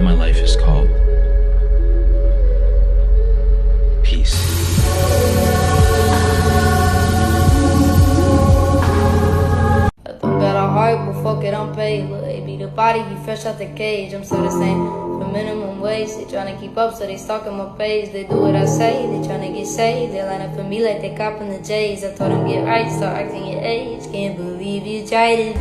my life is called peace. Got a heart, but fuck it, I'm paid. Look, they be the body, he fresh out the cage. I'm still the same for minimum wage. They tryna keep up, so they stalking my page. They do what I say, they tryna get saved. They line up for me like they copping the J's. I told them get right, start acting your age. Can't believe you tried it.